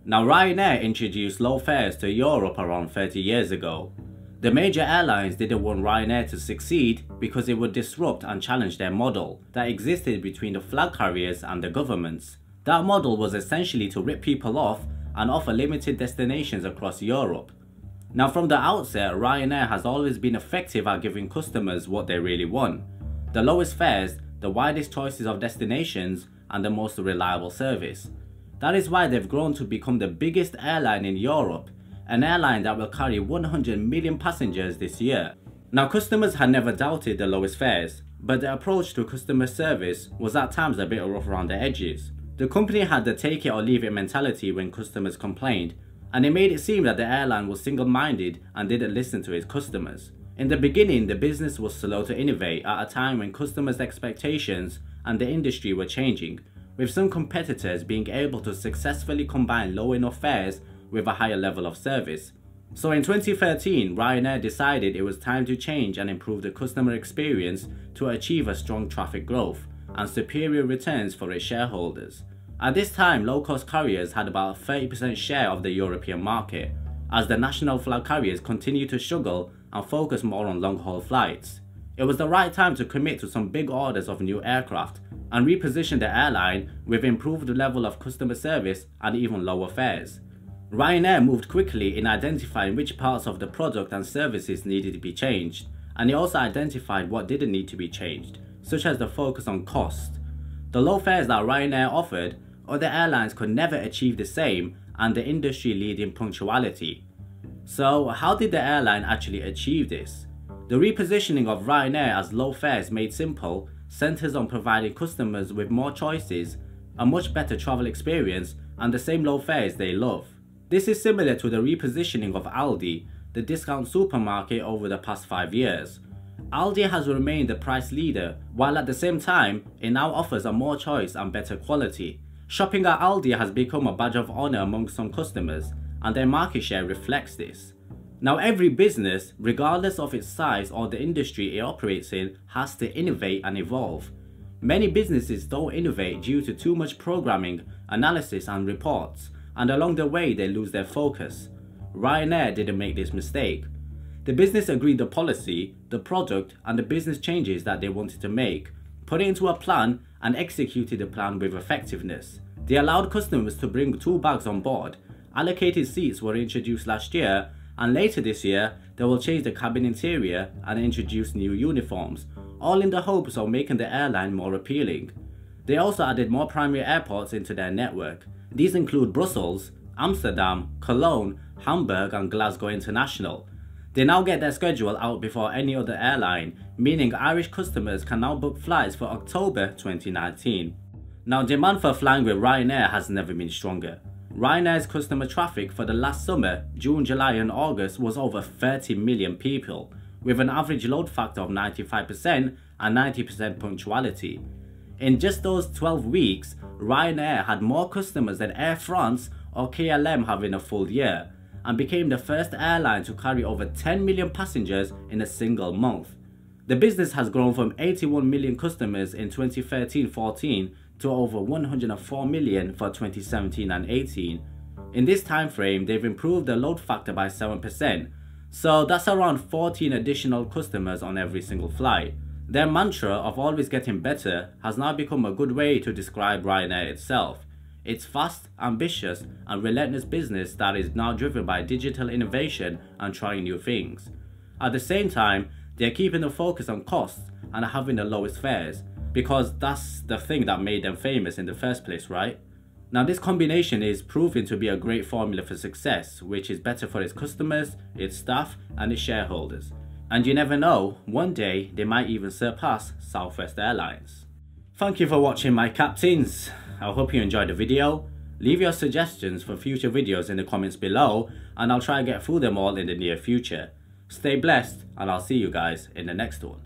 Now, Ryanair introduced low fares to Europe around 30 years ago. The major airlines didn't want Ryanair to succeed because it would disrupt and challenge their model that existed between the flag carriers and the governments. That model was essentially to rip people off and offer limited destinations across Europe. Now, from the outset, Ryanair has always been effective at giving customers what they really want: the lowest fares, the widest choices of destinations, and the most reliable service. That is why they've grown to become the biggest airline in Europe, an airline that will carry 100 million passengers this year. Now, customers had never doubted the lowest fares, but the approach to customer service was at times a bit rough around the edges. The company had the take it or leave it mentality when customers complained, and it made it seem that the airline was single-minded and didn't listen to its customers. In the beginning, the business was slow to innovate at a time when customers' expectations and the industry were changing, with some competitors being able to successfully combine low enough fares with a higher level of service. So in 2013, Ryanair decided it was time to change and improve the customer experience to achieve a strong traffic growth and superior returns for its shareholders. At this time, low-cost carriers had about a 30% share of the European market, as the national flag carriers continued to struggle and focus more on long-haul flights. It was the right time to commit to some big orders of new aircraft and reposition the airline with improved level of customer service and even lower fares. Ryanair moved quickly in identifying which parts of the product and services needed to be changed, and it also identified what didn't need to be changed, such as the focus on cost. The low fares that Ryanair offered, other airlines could never achieve the same, and the industry-leading punctuality. So how did the airline actually achieve this? The repositioning of Ryanair as low fares made simple centers on providing customers with more choices, a much better travel experience, and the same low fares they love. This is similar to the repositioning of Aldi, the discount supermarket, over the past 5 years. Aldi has remained the price leader, while at the same time, it now offers a more choice and better quality. Shopping at Aldi has become a badge of honor among some customers, and their market share reflects this. Now, every business, regardless of its size or the industry it operates in, has to innovate and evolve. Many businesses don't innovate due to too much programming, analysis and reports, and along the way they lose their focus. Ryanair didn't make this mistake. The business agreed the policy, the product and the business changes that they wanted to make, put it into a plan and executed the plan with effectiveness. They allowed customers to bring 2 bags on board, allocated seats were introduced last year, and later this year they will change the cabin interior and introduce new uniforms, all in the hopes of making the airline more appealing. They also added more primary airports into their network. These include Brussels, Amsterdam, Cologne, Hamburg and Glasgow International. They now get their schedule out before any other airline, meaning Irish customers can now book flights for October 2019. Now, demand for flying with Ryanair has never been stronger. Ryanair's customer traffic for the last summer, June, July and August, was over 30 million people, with an average load factor of 95% and 90% punctuality. In just those 12 weeks, Ryanair had more customers than Air France or KLM have in a full year, and became the first airline to carry over 10 million passengers in a single month. The business has grown from 81 million customers in 2013-14 to over 104 million for 2017 and 18. In this time frame, they've improved their load factor by 7%, so that's around 14 additional customers on every single flight. Their mantra of always getting better has now become a good way to describe Ryanair itself. It's fast, ambitious and relentless business that is now driven by digital innovation and trying new things. At the same time, they're keeping the focus on costs and having the lowest fares, because that's the thing that made them famous in the first place, right? Now, this combination is proving to be a great formula for success, which is better for its customers, its staff and its shareholders. And you never know, one day they might even surpass Southwest Airlines. Thank you for watching, my captains. I hope you enjoyed the video. Leave your suggestions for future videos in the comments below, and I'll try and get through them all in the near future. Stay blessed, and I'll see you guys in the next one.